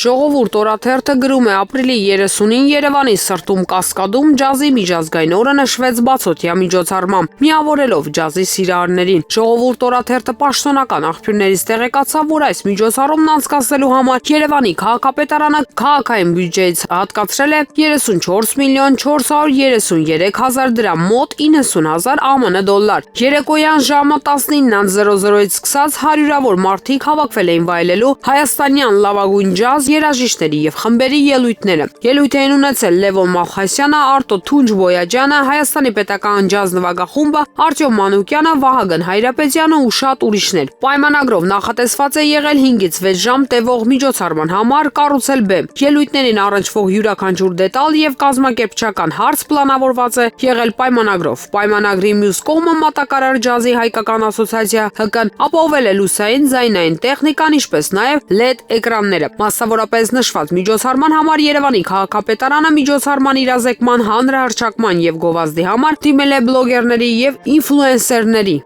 Ժողովուրդ օրաթերթը գրում է ապրիլի 30-ին Երևանի սրտում Կասկադում ջազի միջազգային օրը նշվեց բացօթյա միջոցառմամբ, միավորելով ջազի սիրահարներին։ Ժողովուրդ օրաթերթը պաշտոնական աղբյուրներից տեղեկացավ, որ այս միջոցառումն անցկացնելու համար Երևանի քաղաքապետարանը քաղաքային բյուջեից հատկացրել է 34 միլիոն 433 հազար դրամ, մոտ 90,000 ԱՄՆ դոլար։ Երեկոյան ժամը 19:00-ից սկսած հարյուրավոր մարդիկ հավաքվել էին վայելելու հայաստանյան լավագույն ջազ երաժիշտների եւ խմբերի ելույթները։ Ելույթ էին ունեցել Լևոն Մալխասյանը, Արտո Թունջբոյաջյանը, Հայաստանի պետական ջազ նվագախումբը, Արտյոմ Մանուկյանը, Վահագն Հայրապետյանը ու շատ ուրիշներ։ Պայմանագրով նախատեսված է եղել 5-ից 6 ժամ տևող միջոցառման համար կառուցել բեմ։ Ելույթներին առնչվող յուրաքանչյուր դետալ եւ կազմակերպչական հարց պլանավորված է եղել պայմանագրով։ Պայմանագրի մյուս կողմը մատակարար ջազի հայկական ասոցիացիա ՀԿ-ն ապահովել է լուսային, ձայնային տեխնիկան, ինչպես նաեւ LED էկրանները։ Մասնավորապես նշված միջոցառման համար Երևանի քաղաքապետարանը միջոցառման իրազեկման, հանրահռչակման եւ գովազդի համար դիմել է բլոգերների եւ ինֆլուենսերների։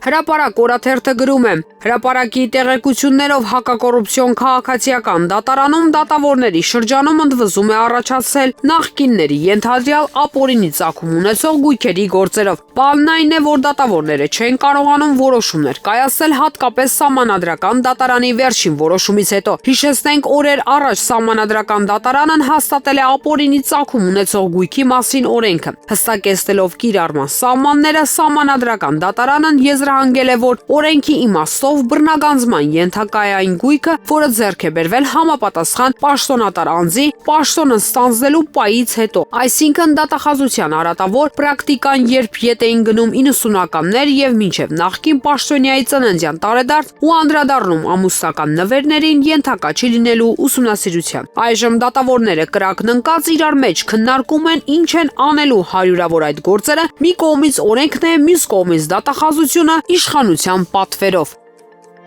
Հրապարակ օրաթերթը գրում է. հրապարակի տեղեկություններով հակակոռուպցիոն քաղաքացիական դատարանում դատավորների շրջանում ընդվզում է առաջացել նախկինների ենթադրյալ ապօրինի ծագում ունեցող գույքերի գործերով։ Բանն այն է, որ դատավորները չեն կարողանում որոշումներ կայացնել հատկապես Սահմանադրական դատարանի վերջին որոշումից հետո։ Հիշեցնենք, օրեր առաջ Սահմանադրական դատարանն հաստատել է ապօրինի ծագում ունեցող գույքի մասին օրենքը։ Հստակեցնելով կիրառման սահմանները, Սահմանադրական դատարանն եզրահանգել է, որ օրենքի իմաստով բռնագանձման ենթակա է այն գույքը, որը ձեռք է բերվել համապատասխան պաշտոնատար անձի պաշտոնը ստանձնելու պահից հետո։ Այսինքն դատախազության արատավոր պրակտիկան, երբ ետ էին գնում 90-ականներ եւ մինչեւ նախկին պաշտոնյայի ծննդյան տարեդարձ ու անդրադառնում ամուսնական նվերներին, ենթակա չի լինելու ուսումնասիրության։ Այժմ դատավորները կրակն ընկած իրար մեջ քննարկում են ինչ են անելու հարյուրավոր այդ գործերը, մի կողմից օրենքն է, մյուս կողմից դատախազությունը իշխանության պատվերով։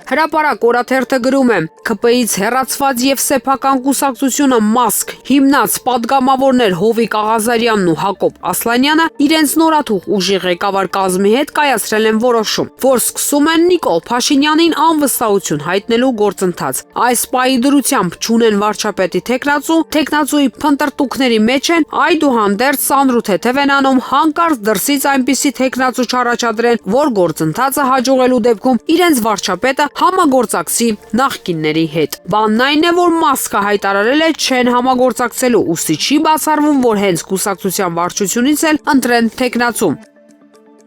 Հրապարակ օրաթերթը գրում է. ՔՊ-ից հեռացված եւ սեփական կուսակցությունը ՄԱՍԿ հիմնած падգամավորներ Հովիկ Աղազարյանն ու Հակոբ Ասլանյանը իրենց նորաթուխ ուժի ղեկավար կազմի հետ կայացրել են որոշում, որ սկսում են Նիկոլ Փաշինյանին անվստահություն հայտնելու գործընթաց։ Այս պահի դրությամբ չունեն վարչապետի թեկնածուի փնտրտուքների մեջ են, այդուհանդերձ սանրութեթև են անում հանկարծ դրսից այնպիսի թեկնածու չառաջադրեն, որ գործընթացը հաջողելու դեպքում իրենց վարչապետը համագործակցի նախկինների հետ։ Բանն այն է, որ ՄԱՍԿ-ը հայտարարել է չեն համագործակցելու, ուստի չի բացառվում, որ հենց կուսակցության վարչությունից էլ ընտրեն թեկնածու։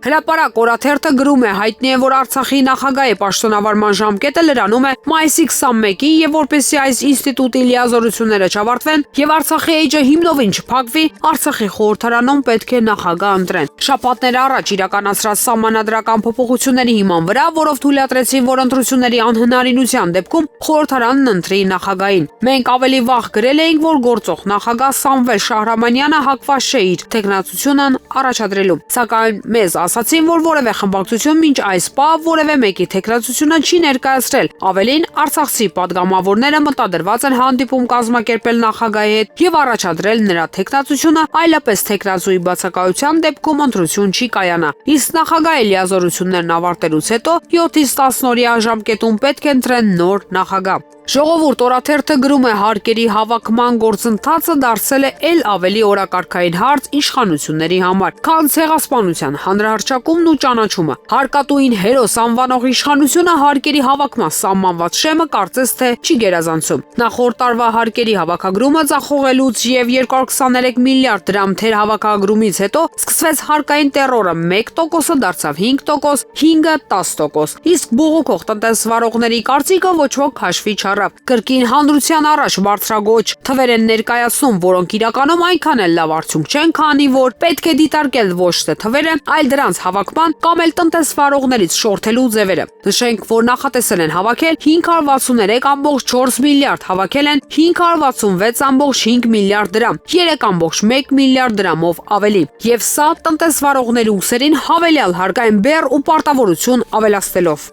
Հրապարակ օրաթերթը գրում է. հայտնի է, որ Արցախի նախագահի պաշտոնավարման ժամկետը լրանում է մայիսի 21-ին եւ որպեսզի այս ինստիտուտի լիազորությունները չավարտվեն եւ Արցախի էջը հիմնովին չփակվի, Արցախի խորհրդարանում պետք է նախագահ ընտրեն։ Շաբաթներ առաջ իրականացրած սահմանադրական փոփոխությունների հիման վրա, որով թույլատրեցին, որ ընտրությունների անհնարինության դեպքում խորհրդարանն ընտրի նախագահին։ Մենք ավելի վաղ գրել էինք, որ գործող նախագահ Սամվել Շահրամանյանը հակված չէ իր թեկնածությունն առաջադրելու, սակայն մեզ ասացին, որ որևէ խմբակցություն մինչ այս պահ որևէ մեկի թեկնածությունը չի ներկայացրել։ Ավելին, արցախցի падգամավորները մտադրված են հանդիպում կազմակերպել նախագահի հետ եւ առաջադրել նրա թեկնածությունը, այլապես թեկնածուի բացակայության դեպքում ընտրություն չի կայանա։ Իսկ նախագահի լիազորություններն ավարտելուց հետո 7-ից 10 օրյա ժամկետում պետք է ընտրեն նոր նախագահ։ Ժողովուրդ օրաթերթը գրում է. հարկերի հավաքման գործընթացը դարձել է ել ավելի օրակարգային հարց իշխանությունների համար, քան ցեղասպանության հանրահռչակումն ու ճանաչումը։ Հարկատուին հերոս անվանող իշխանությունը հարկերի հավաքման սահմանված շեմը կարծես թե չի գերազանցում։ Նախորդ տարվա հարկերի հավաքագրումը ձախողելուց եւ 223 միլիարդ դրամ թեր հավաքագրումից հետո սկսվեց հարկային տեռորը, 1%-ը դարձավ 5%, 5-ը 10%, իսկ բողոքող տնտեսվարողների կարծիքը ոչ ոք հաշվի չառավ։ Կրկին հանրության առաջ բարձրագոչ թվեր են ներկայացնում, որոնք իրականում այնքան էլ լավ արդյունք չեն, քանի որ պետք է դիտարկել ոչ թե թվերը, այլ դրանց հավաքման կամ էլ տնտեսվարողներից շորթելու ձևերը։ Նշենք, որ նախատեսել են հավաքել 563.4 միլիարդ, հավաքել են 566.5 միլիարդ դրամ, 3.1 միլիարդ դրամով ավելի։ Եվ սա տնտեսվարողների ուսերին հավելյալ հարկային բեռ ու պարտավորություն ավելացնելով։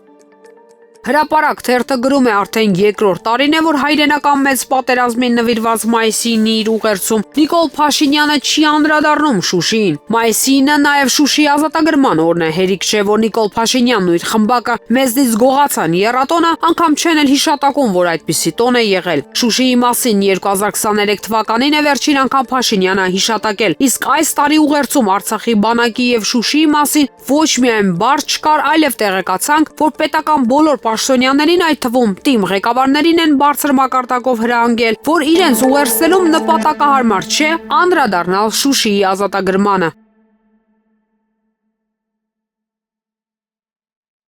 Հրապարակ թերթը գրում է արդեն երկրորդ տարին է, որ հայրենական մեծ պատերազմին նվիրված մայիսի 9-ի իր ուղերձում Նիկոլ Փաշինյանը չի անդրադառնում Շուշիին։ Մայիսի 9-ը նաև Շուշիի ազատագրման օրն է, հերիք չէ, որ Նիկոլ Փաշինյանն ու իր խմբակը մեզնից գողացան եռատոնը, անգամ չեն էլ հիշատակում, որ այդպիսի տոն է եղել։ Շուշիի մասին 2023 թվականին է վերջին անգամ Փաշինյանը հիշատակել, իսկ այս տարի ուղերձում Արցախի բանակի եւ Շուշիի մասին ոչ միայն բառ չկար, այլև տեղեկացանք, որ պետական բոլոր պաշտոնյաներին, այդ թվում թիմ ղեկավարներին են բարձր մակարդակով հրահանգել, որ իրենց ուղերձներում նպատակահարմար չէ անդրադառնալ Շուշիի ազատագրմանը։